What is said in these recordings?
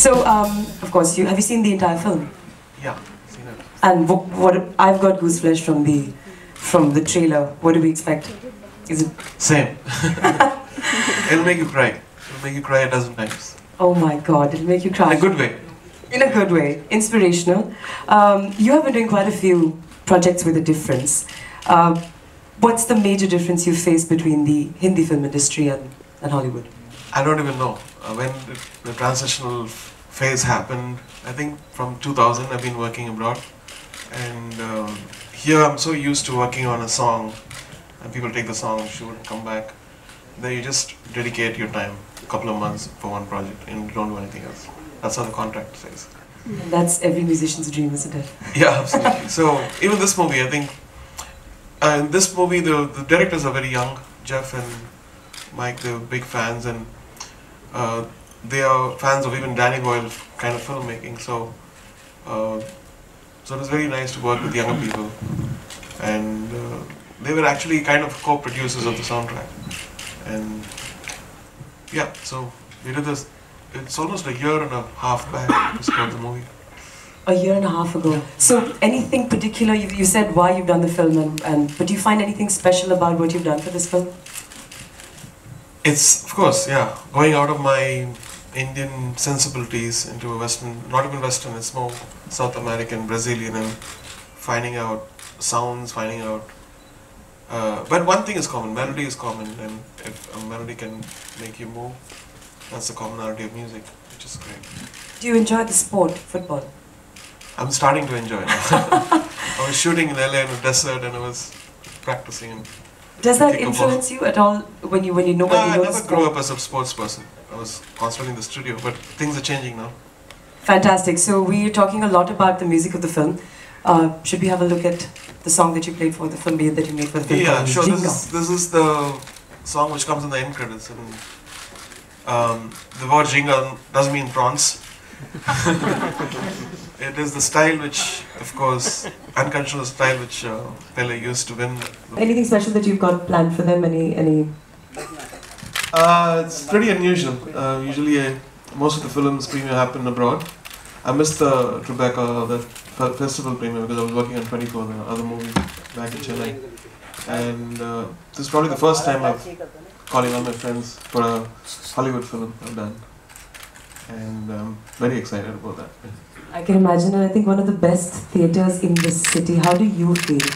So, of course, have you seen the entire film? Yeah, seen it. And what I've got gooseflesh from the trailer. What do we expect? Is it same? It'll make you cry. It'll make you cry a dozen times. Oh my God! It'll make you cry. In a good way. In a good way. Inspirational. You have been doing quite a few projects with a difference. What's the major difference you face between the Hindi film industry and Hollywood? I don't even know. When the transitional phase happened, I think from 2000 I've been working abroad. And here I'm so used to working on a song, and people take the song, shoot, come back. Then you just dedicate your time, a couple of months for one project, and you don't do anything else. That's how the contract says. And that's every musician's dream, isn't it? Yeah, absolutely. So even this movie, I think, in this movie the directors are very young. Jeff and Mike, they're big fans, and they are fans of even Danny Boyle kind of filmmaking. So so it was very nice to work with younger people, and they were actually kind of co-producers of the soundtrack. And yeah, so we did this. It's almost a year and a half back to score the movie. A year and a half ago. So anything particular, you said why you've done the film, but do you find anything special about what you've done for this film? It's, of course, yeah, going out of my Indian sensibilities into a Western, not even Western, it's more South American, Brazilian, and finding out sounds, finding out... but one thing is common, melody is common, and if a melody can make you move, that's the commonality of music, which is great. Do you enjoy the sport, football? I'm starting to enjoy it. I was shooting in LA in a desert, and I was practicing. And does that influence you at all when you know what you know? I never grew up as a sports person. I was constantly in the studio, but things are changing now. Fantastic. So we're talking a lot about the music of the film. Should we have a look at the song that you played for the film, that you made for the film? Yeah, sure. This is the song which comes in the end credits. And, the word Ginga doesn't mean prawns. It is the style which, of course, unconventional style which Pele used to win. Anything special that you've got planned for them? Any? It's pretty unusual. Usually, most of the films premiere happen abroad. I missed the Tribeca, the festival premiere, because I was working on 24, the other movie, back in Chennai. And this is probably the first time I'm calling all my friends for a Hollywood film I've done. And I'm very excited about that. I can imagine, and I think one of the best theatres in this city. How do you feel,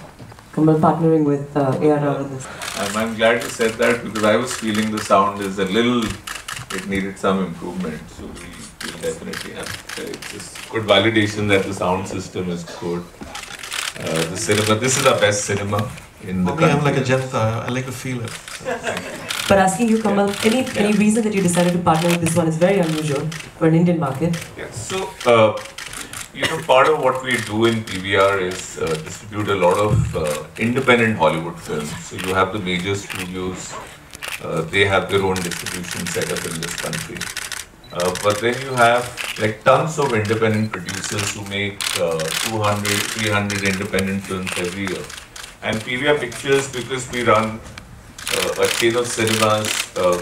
Kamal, partnering with AR Rahman this? I'm glad you said that, because I was feeling the sound is a little, it needed some improvement. So we'll definitely have it's just good validation that the sound system is good. The cinema, this is our best cinema in the country. I'm like a Janta, I like to feel it. But asking you, Kamal, any reason that you decided to partner with this one is very unusual for an Indian market? Yeah, so part of what we do in PVR is distribute a lot of independent Hollywood films. So you have the major studios, they have their own distribution setup in this country. But then you have like tons of independent producers who make 200, 300 independent films every year. And PVR Pictures, because we run a chain of cinemas,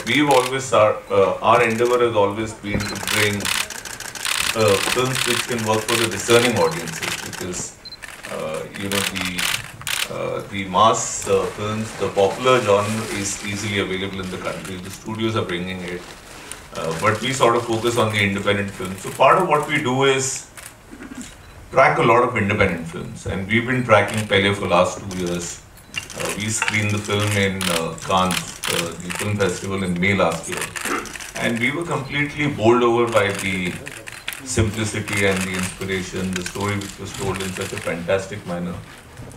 we've always, our endeavor has always been to bring films which can work for the discerning audiences, because the mass films, the popular genre is easily available in the country. The studios are bringing it, but we sort of focus on the independent films. So part of what we do is track a lot of independent films, and we've been tracking Pele for the last 2 years. We screened the film in Cannes, the film festival in May last year, and we were completely bowled over by the simplicity and the inspiration, the story which was told in such a fantastic manner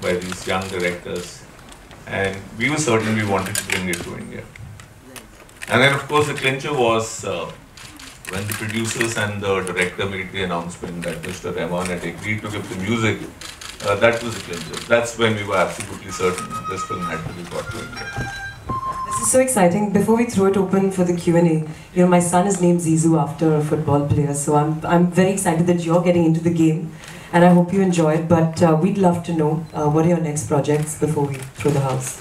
by these young directors, and we were certain we wanted to bring it to India. And then of course the clincher was when the producers and the director made the announcement that Mr. Rahman had agreed to give the music. That was the clincher. That's when we were absolutely certain this film had to be brought to India. This is so exciting. Before we throw it open for the Q&A, my son is named Zizou after a football player, so I'm very excited that you're getting into the game, and I hope you enjoy it. But we'd love to know what are your next projects before we throw the house.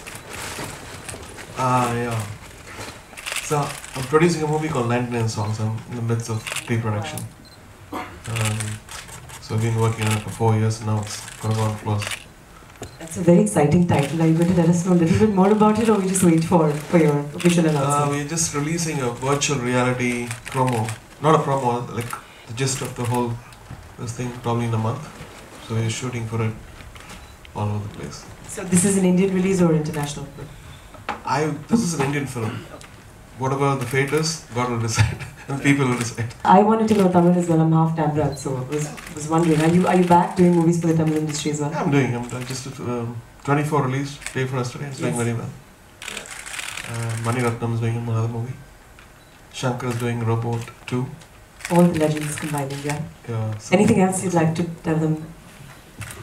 Yeah. So I'm producing a movie called 99 Songs. I'm in the midst of pre-production. So I've been working on it for 4 years now. It's going to go on close. That's a very exciting title. Are you going to let us know a little bit more about it, or we just wait for your official announcement? We're just releasing a virtual reality promo. Not a promo, like the gist of the whole this thing probably in a month. So we're shooting for it all over the place. So this is an Indian release or international? This is an Indian film. Whatever the fate is, God will decide, and people will decide. I wanted to know Tamil as well. I'm half Tamil, so I was wondering, are you back doing movies for the Tamil industry as well? Yeah, I'm doing. I'm just 24 released day for yesterday. It's doing very well. Mani Ratnam is doing another movie. Shankar is doing Robot 2. All the legends combining, yeah. Yeah. Anything else you'd like to tell them?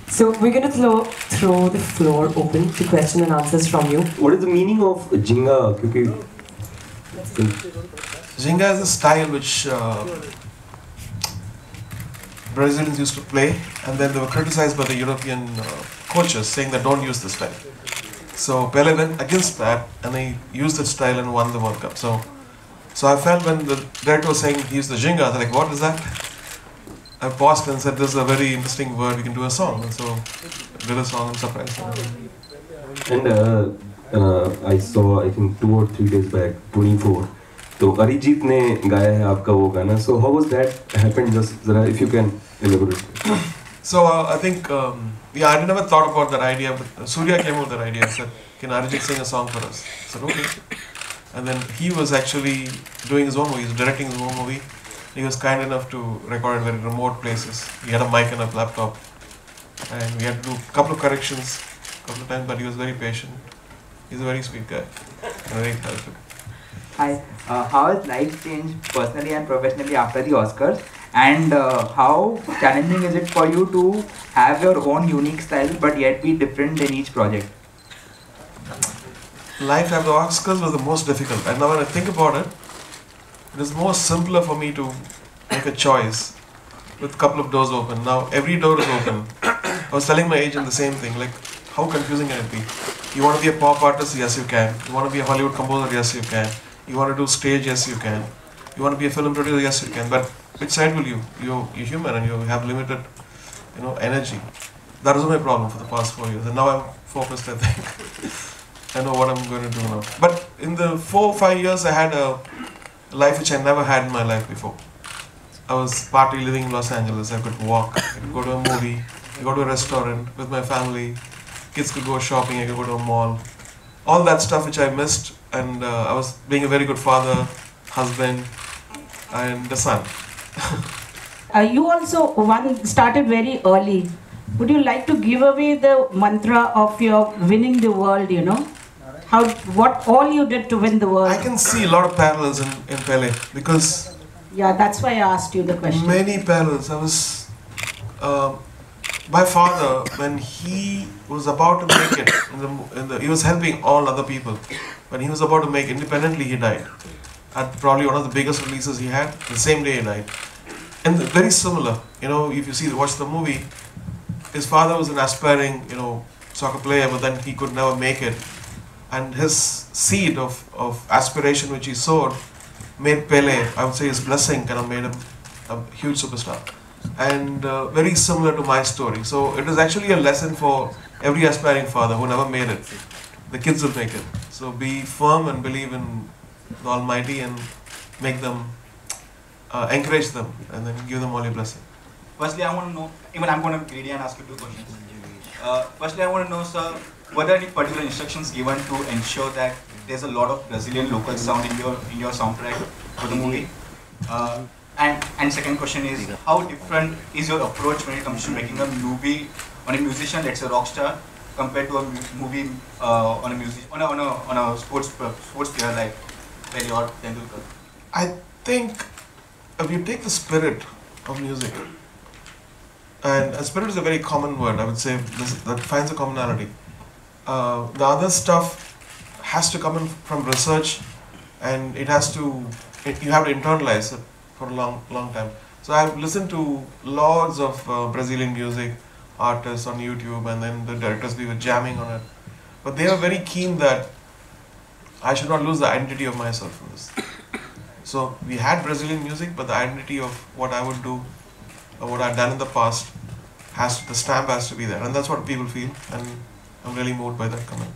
So we're going to throw the floor open to question and answers from you. What is the meaning of Ginga? Ginga is a style which Brazilians used to play, and then they were criticized by the European coaches saying that don't use this style. So Pele went against that, and he used that style and won the World Cup. So I felt when the director was saying he used the Ginga, I was like, what is that? I paused and said, this is a very interesting word, we can do a song. And so I did a song, I'm surprised. And I saw, I think 2 or 3 days back, 24. So Arijit ne gaya hai aapka wo gana. So how was that happened? Just if you can elaborate. So I think, I never thought about that idea, but Surya came up with that idea and said, can Arijit sing a song for us? I said, okay. And then he was actually doing his own movie, he was directing his own movie. He was kind enough to record in very remote places. He had a mic and a laptop. And we had to do a couple of corrections, a couple of times, but he was very patient. He's a very sweet guy and very helpful. Hi, how has life changed personally and professionally after the Oscars? And how challenging is it for you to have your own unique style but yet be different in each project? Life after the Oscars was the most difficult. And now when I think about it, it is more simpler for me to make a choice with a couple of doors open. Now every door is open. I was telling my agent the same thing, like how confusing can it be? You want to be a pop artist? Yes you can. You want to be a Hollywood composer? Yes you can. You want to do stage? Yes you can. You want to be a film producer? Yes you can. But which side will you? You're human and you have limited energy. That was my problem for the past 4 years. And now I'm focused, I think. I know what I'm going to do now. But in the 4 or 5 years I had a life which I never had in my life before. I was partly living in Los Angeles. I could walk, I could go to a movie, I could go to a restaurant with my family. Kids could go shopping, I could go to a mall. All that stuff which I missed, and I was being a very good father, husband, and a son. You also started very early. Would you like to give away the mantra of your winning the world, what all you did to win the world? I can see a lot of parallels in Pele, because yeah, that's why I asked you the question. Many parallels. I was my father, when he was about to make it, he was helping all other people. When he was about to make independently, he died. At probably one of the biggest releases he had, the same day he died. And very similar, if you watch the movie, his father was an aspiring, soccer player, but then he could never make it. And his seed of aspiration which he sowed made Pele, I would say his blessing kind of made him a huge superstar. And very similar to my story. So it is actually a lesson for every aspiring father who never made it. The kids will make it. So be firm and believe in the Almighty and make them, encourage them, and then give them all your blessing. Firstly, I want to know, even I'm going to be greedy and ask you 2 questions. Firstly, I want to know, sir, were there any particular instructions given to ensure that there's a lot of Brazilian local sound in your soundtrack for the movie? And second question is, how different is your approach when it comes to making a movie on a musician, let's say rock star, compared to a movie on a sports player like Pele or Tendulkar? I think if you take the spirit of music, and spirit is a very common word, I would say, that finds a commonality. The other stuff has to come in from research, and you have to internalize it for a long time. So I've listened to lots of Brazilian music artists on YouTube, and then the directors, we were jamming on it. But they were very keen that I should not lose the identity of myself from this. So we had Brazilian music, but the identity of what I would do what I've done in the past the stamp has to be there, and that's what people feel, and I'm really moved by that comment.